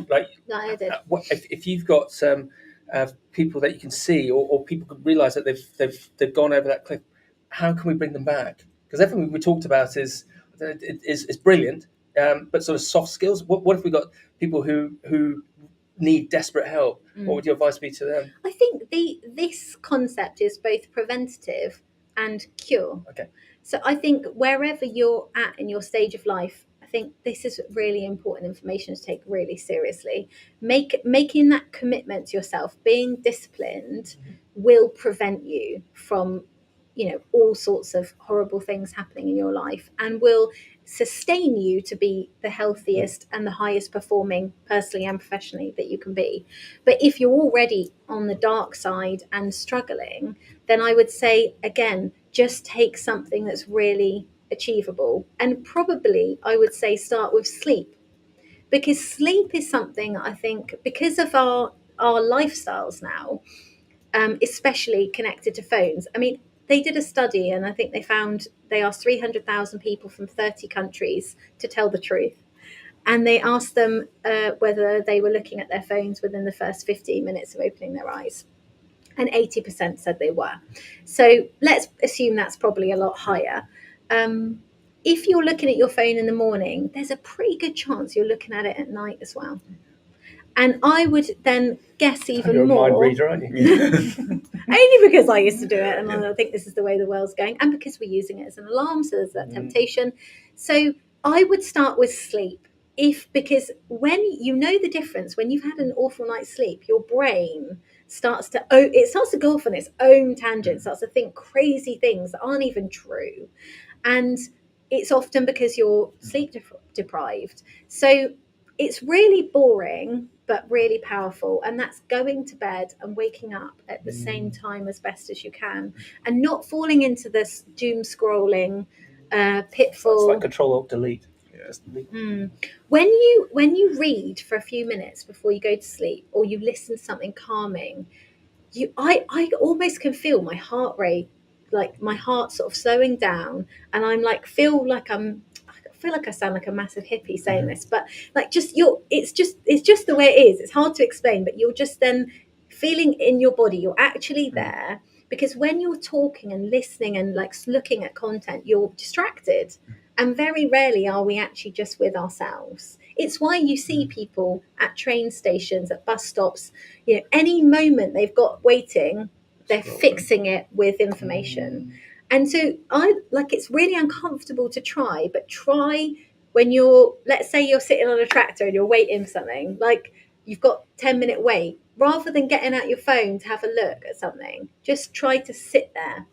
Speaker 3: did.
Speaker 1: if you've got people that you can see or people can realise that they've gone over that cliff, how can we bring them back? Because everything we talked about is brilliant, but sort of soft skills. What if we got people who need desperate help? What would your advice be to them?
Speaker 3: I think this concept is both preventative and cure.
Speaker 1: Okay.
Speaker 3: So I think wherever you're at in your stage of life, I think this is really important information to take really seriously. Making that commitment to yourself, being disciplined, will prevent you from, all sorts of horrible things happening in your life, and will sustain you to be the healthiest and the highest performing personally and professionally that you can be. But if you're already on the dark side and struggling, then I would say, again, just take something that's really achievable. And probably I would say start with sleep, because sleep is something, I think, because of our lifestyles now, especially connected to phones. I mean, they did a study, and I think they asked 300,000 people from 30 countries to tell the truth. And they asked them whether they were looking at their phones within the first 15 minutes of opening their eyes. And 80% said they were. So let's assume that's probably a lot higher. If you're looking at your phone in the morning, there's a pretty good chance you're looking at it at night as well. And I would then guess even
Speaker 1: You're
Speaker 3: more.
Speaker 1: a mind reader, aren't you?
Speaker 3: Only because I used to do it, and I think this is the way the world's going, and because we're using it as an alarm, so there's that temptation. So I would start with sleep, because when you know the difference, when you've had an awful night's sleep, your brain starts to go off on its own tangent, starts to think crazy things that aren't even true, and it's often because you're sleep deprived. So it's really boring, but really powerful. And that's going to bed and waking up at the same time as best as you can, and not falling into this doom scrolling pitfall.
Speaker 1: It's like Control-Alt-Delete.
Speaker 3: When you read for a few minutes before you go to sleep, or you listen to something calming, I almost can feel my heart rate, like my heart sort of slowing down, and I'm like, I feel like I sound like a massive hippie saying this, but like it's just the way it is. It's hard to explain, but you're just then feeling in your body, you're actually there, because when you're talking and listening and like looking at content, you're distracted. And very rarely are we actually just with ourselves. It's why you see people at train stations, at bus stops, any moment they've got waiting, they're fixing it with information. And so it's really uncomfortable to try, but try when let's say you're sitting on a tractor and you're waiting for something, like you've got 10-minute wait, rather than getting out your phone to have a look at something, just try to sit there.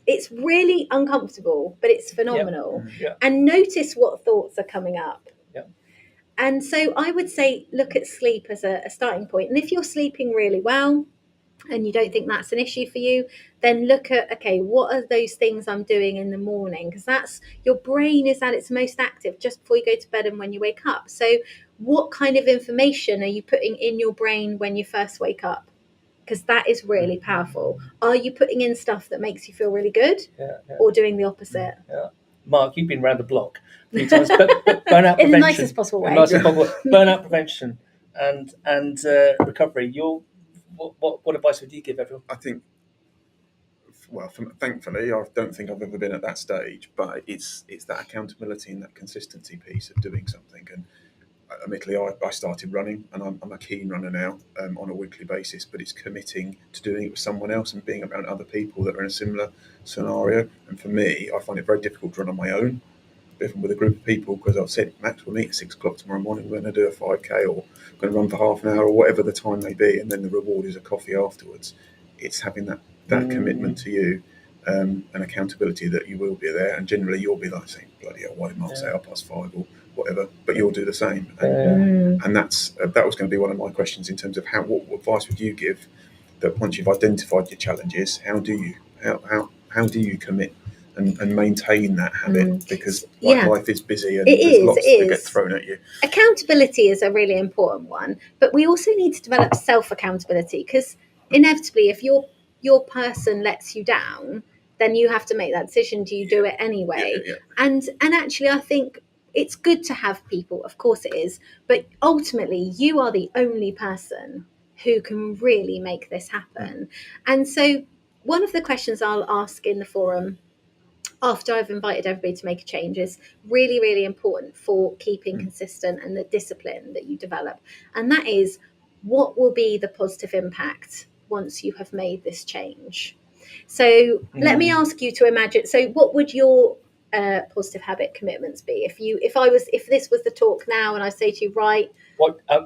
Speaker 3: It's really uncomfortable, but it's phenomenal. And notice what thoughts are coming up. And so I would say look at sleep as a starting point. And if you're sleeping really well and you don't think that's an issue for you, then look at, okay, what are those things I'm doing in the morning? Because that's, your brain is at its most active just before you go to bed and when you wake up. So what kind of information are you putting in your brain when you first wake up? Because that is really powerful. Are you putting in stuff that makes you feel really good, or doing the opposite?
Speaker 1: Mark, you've been around the block a few times, but burnout prevention.
Speaker 3: In the nicest possible way.
Speaker 1: Burnout prevention. and recovery. What advice would you give everyone?
Speaker 2: I think, well, thankfully, I don't think I've ever been at that stage, but it's that accountability and that consistency piece of doing something. And admittedly, I started running, and I'm a keen runner now on a weekly basis, but it's committing to doing it with someone else and being around other people that are in a similar scenario. And for me, I find it very difficult to run on my own, even with a group of people, because I've said, Max, we'll meet at 6 o'clock tomorrow morning, we're going to do a 5K, or we're going to run for half an hour, or whatever the time may be, and then the reward is a coffee afterwards. It's having that commitment to you and accountability that you will be there, and generally you'll be like saying, bloody hell, why didn't I say 5:30 or whatever, but you'll do the same. And that's that was going to be one of my questions in terms of what advice would you give, that once you've identified your challenges, how do you commit and maintain that habit, because life is busy and there's lots that get thrown at you.
Speaker 3: Accountability is a really important one, but we also need to develop self-accountability, because inevitably if your person lets you down, then you have to make that decision. Do you do it anyway? And actually I think it's good to have people, of course it is, but ultimately you are the only person who can really make this happen. And so one of the questions I'll ask in the forum after I've invited everybody to make a change is really, really important for keeping consistent and the discipline that you develop. And that is, what will be the positive impact once you have made this change? So let me ask you to imagine, so what would your positive habit commitments be? If this was the talk now and I say to you, right,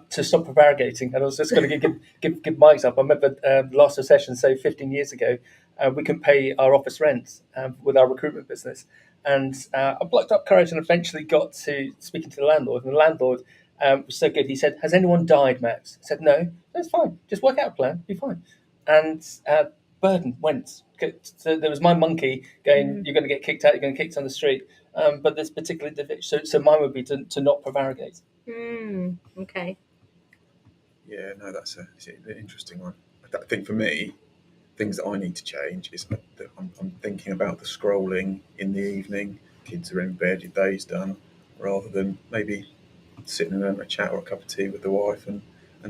Speaker 1: to stop prevaricating. And I was just going to give my example. I remember last session, say 15 years ago, we couldn't pay our office rent with our recruitment business. And I plucked up courage and eventually got to speaking to the landlord. And the landlord was so good. He said, "Has anyone died, Max?" I said, "No, that's fine. Just work out a plan, be fine." And burden went. So there was my monkey going, "You're going to get kicked out, you're going to get kicked on the street." But this particular individual, so mine would be to not prevaricate.
Speaker 3: Okay.
Speaker 2: Yeah, no, that's an interesting one. I think for me, things that I need to change is that I'm thinking about the scrolling in the evening. Kids are in bed, your day's done, rather than maybe sitting and having a chat or a cup of tea with the wife and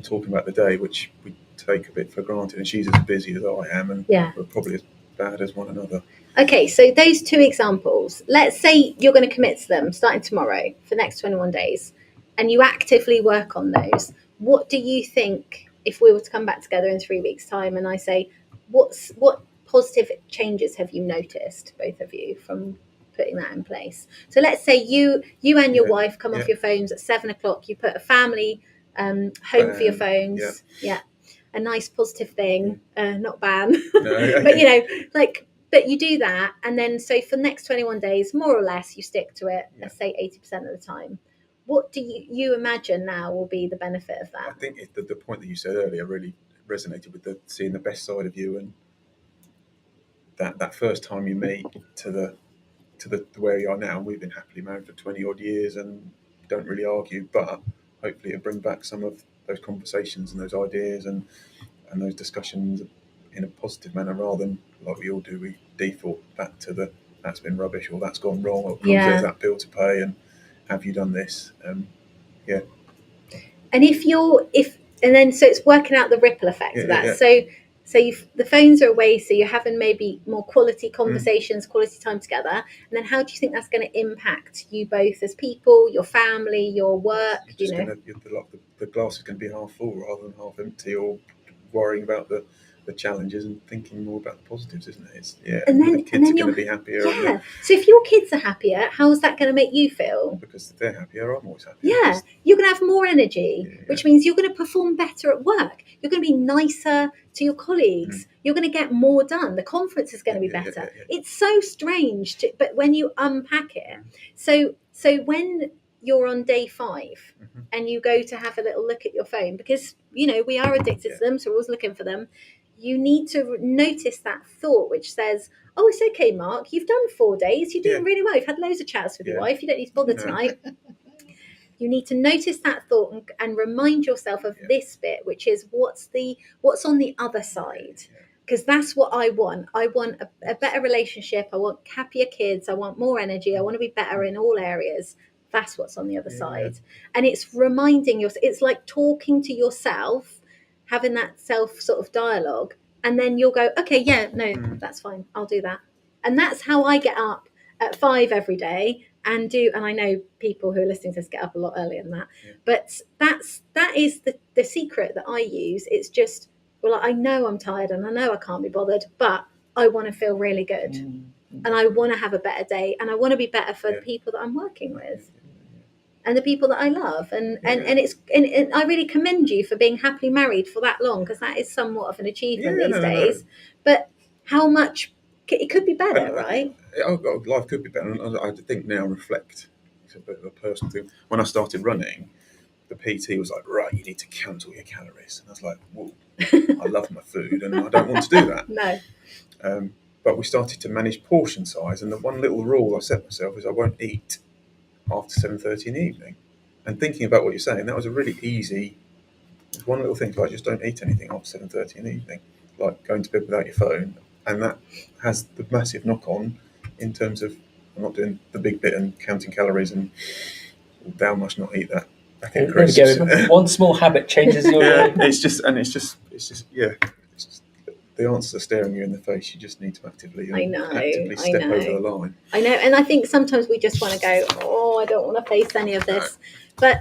Speaker 2: talking about the day, which we take a bit for granted. And she's as busy as I am, and we're probably as bad as one another.
Speaker 3: Okay, so those two examples, let's say you're going to commit to them starting tomorrow for the next 21 days, and you actively work on those. What do you think, if we were to come back together in 3 weeks' time and I say, what positive changes have you noticed, both of you, from putting that in place? So let's say you and your wife come off your phones at 7 o'clock, you put a family home for your phones. A nice positive thing, not ban. But but you do that, and then so for the next 21 days, more or less, you stick to it, let's say 80% of the time. What do you imagine now will be the benefit of that?
Speaker 2: I think the point that you said earlier really resonated with seeing the best side of you, and that first time you meet to the where you are now. We've been happily married for 20 odd years and don't really argue, but hopefully it'll bring back some of those conversations and those ideas and those discussions in a positive manner, rather than like we all do, we default back to that's been rubbish, or that's gone wrong, or there's that bill to pay, and have you done this?
Speaker 3: And so it's working out the ripple effect of that. So the phones are away, so you're having maybe more quality conversations, quality time together. And then how do you think that's going to impact you both as people, your family, your work?
Speaker 2: The glass is going to be half full rather than half empty, or worrying about the challenges and thinking more about the positives, isn't it? The kids are going to be happier.
Speaker 3: So if your kids are happier, how is that going to make you feel?
Speaker 2: Because if they're happier, I'm always happier.
Speaker 3: You're going to have more energy, which means you're going to perform better at work. You're going to be nicer to your colleagues. You're going to get more done. The conference is going to be better. It's so strange, but when you unpack it, so when you're on day 5 and you go to have a little look at your phone, because we are addicted to them, so we're always looking for them. You need to notice that thought which says, "Oh, it's okay, Mark, you've done 4 days, you're doing really well, you've had loads of chats with your wife, you don't need to bother tonight." You need to notice that thought and remind yourself of this bit, which is what's on the other side. Because that's what I want. I want a better relationship. I want happier kids. I want more energy. I want to be better in all areas. that's what's on the other side. And it's reminding yourself, it's like talking to yourself, having that self sort of dialogue, and then you'll go, okay, yeah, no, that's fine, I'll do that. And that's how I get up at 5 every day and I know people who are listening to this get up a lot earlier than that, but that is the secret that I use. It's just, well, I know I'm tired and I know I can't be bothered, but I want to feel really good, and I want to have a better day, and I want to be better for the people that I'm working with and the people that I love, and I really commend you for being happily married for that long, because that is somewhat of an achievement these days. But how much it could be better, right?
Speaker 2: Life could be better, and I think now reflect. It's a bit of a personal thing. When I started running, the PT was like, right, you need to count all your calories, and I was like, whoa, I love my food and I don't want to do that.
Speaker 3: No.
Speaker 2: But we started to manage portion size, and the one little rule I set myself is I won't eat after 7:30 in the evening. And thinking about what you're saying, that was a really easy, one little thing, like just don't eat anything after 7:30 in the evening, like going to bed without your phone. And that has the massive knock-on in terms of I'm not doing the big bit and counting calories and thou must not eat that.
Speaker 1: There we go. One small habit changes your life.
Speaker 2: It's just the answers are staring you in the face. You just need to actively step over the line.
Speaker 3: I know, and I think sometimes we just want to go, oh, I don't want to face any of this. No.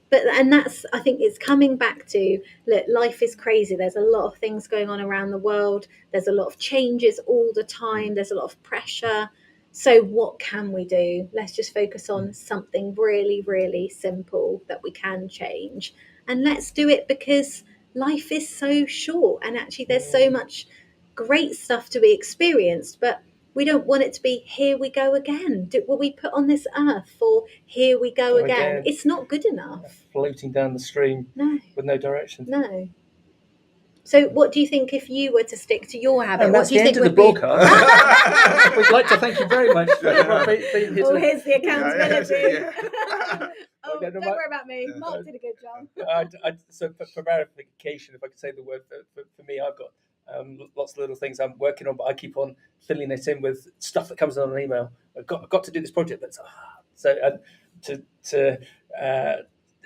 Speaker 3: But that's, I think it's coming back to, look, life is crazy. There's a lot of things going on around the world. There's a lot of changes all the time. There's a lot of pressure. So what can we do? Let's just focus on something really, really simple that we can change. And let's do it, because life is so short, and actually there's so much great stuff to be experienced, but we don't want it to be here we go again. What we put on this earth for here we go again. It's not good enough.
Speaker 1: Floating down the stream with no direction.
Speaker 3: No. So what do you think if you were to stick to your habit?
Speaker 1: And that's the end of the broadcast. We'd like to thank you very much.
Speaker 3: Here's the accountability. Don't worry about me. Mark did a good job.
Speaker 1: So for verification, if I could say the word for me, I've got lots of little things I'm working on, but I keep on filling it in with stuff that comes on an email. I've got to do this project.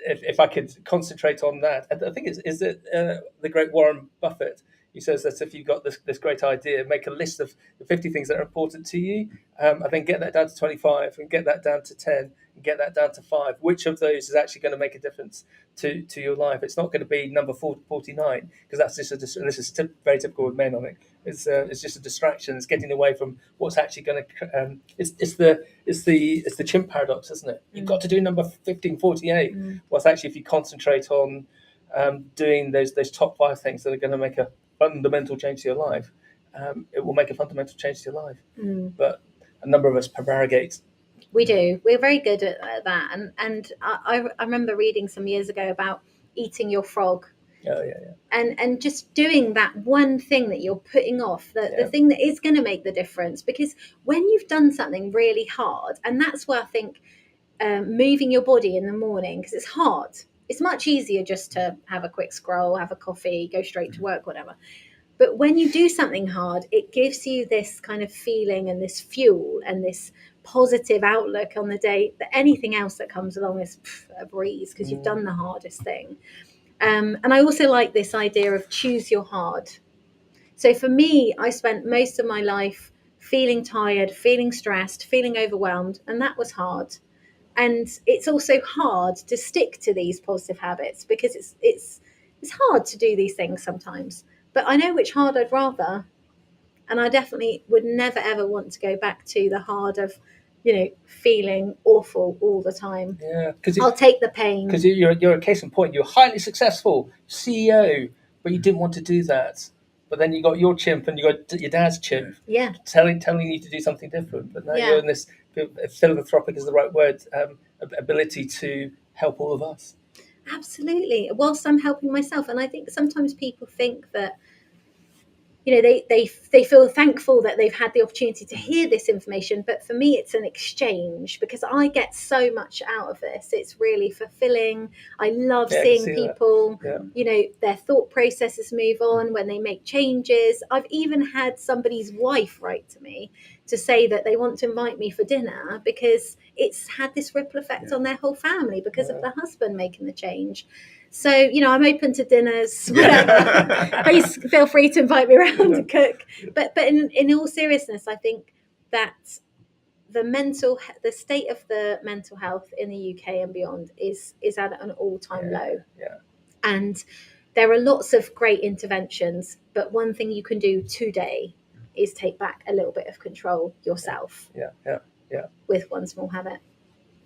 Speaker 1: If I could concentrate on that, I think is it the great Warren Buffett. He says that if you've got this great idea, make a list of the 50 things that are important to you, and then get that down to 25, and get that down to 10, and get that down to 5. Which of those is actually going to make a difference to your life? It's not going to be number 49, because that's just this is very typical with men. I think it's just a distraction. It's getting away from what's actually going to. It's the chimp paradox, isn't it? You've got to do number 1548. Whilst actually, if you concentrate on doing those top 5 things that are going to make a fundamental change to your life, it will make a fundamental change to your life. But a number of us prevaricate.
Speaker 3: We do. We're very good at that. And I remember reading some years ago about eating your frog.
Speaker 1: Oh, yeah.
Speaker 3: And just doing that one thing that you're putting off, the thing that is going to make the difference. Because when you've done something really hard, and that's where I think moving your body in the morning, because it's hard. It's much easier just to have a quick scroll, have a coffee, go straight to work, whatever. But when you do something hard, it gives you this kind of feeling and this fuel and this positive outlook on the day, that anything else that comes along is a breeze, because you've done the hardest thing. And I also like this idea of choose your hard. So for me, I spent most of my life feeling tired, feeling stressed, feeling overwhelmed, and that was hard. And it's also hard to stick to these positive habits, because it's hard to do these things sometimes. But I know which hard I'd rather, and I definitely would never ever want to go back to the hard of, feeling awful all the time.
Speaker 1: Yeah,
Speaker 3: I'll take the pain.
Speaker 1: Because you're a case in point. You're highly successful CEO, but you didn't want to do that. But then you got your chimp and you got your dad's chimp, telling you to do something different. But now you're in this philanthropic is the right word, ability to help all of us.
Speaker 3: Absolutely, whilst I'm helping myself. And I think sometimes people think that, they feel thankful that they've had the opportunity to hear this information. But for me, it's an exchange, because I get so much out of this. It's really fulfilling. I love seeing people, their thought processes move on when they make changes. I've even had somebody's wife write to me to say that they want to invite me for dinner because it's had this ripple effect on their whole family because of the husband making the change. So, you know, I'm open to dinners, whatever. Please feel free to invite me around to cook. But in all seriousness, I think that the state of the mental health in the UK and beyond is at an all-time low.
Speaker 1: Yeah.
Speaker 3: And there are lots of great interventions, but one thing you can do today is take back a little bit of control yourself.
Speaker 1: Yeah.
Speaker 3: With one small habit.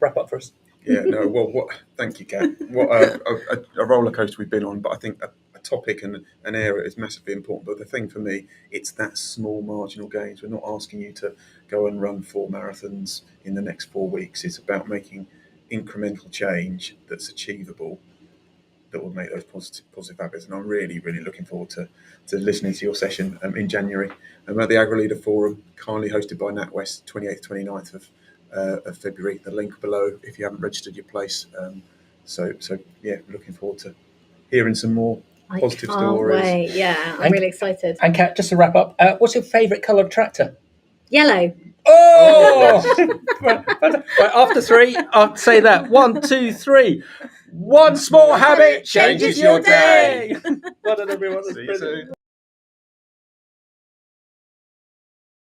Speaker 1: Wrap up for us.
Speaker 2: Yeah, no, well, thank you, Kat. What a roller coaster we've been on, but I think a topic and an area is massively important. But the thing for me, it's that small marginal gains. We're not asking you to go and run 4 marathons in the next 4 weeks. It's about making incremental change that's achievable, that will make those positive habits. And I'm really, really looking forward to listening to your session in January. I'm at the AgriLeader Forum, kindly hosted by NatWest, 28th, 29th of February. The link below if you haven't registered your place. So yeah, looking forward to hearing some more positive stories.
Speaker 3: Wait. Yeah, I'm really excited.
Speaker 1: And Kat, just to wrap up, what's your favourite colour of tractor?
Speaker 3: Yellow.
Speaker 1: Oh! Right, after 3, I'll say that. 1, 2, 3. One small habit changes your day. Well done, everyone.
Speaker 2: See you soon.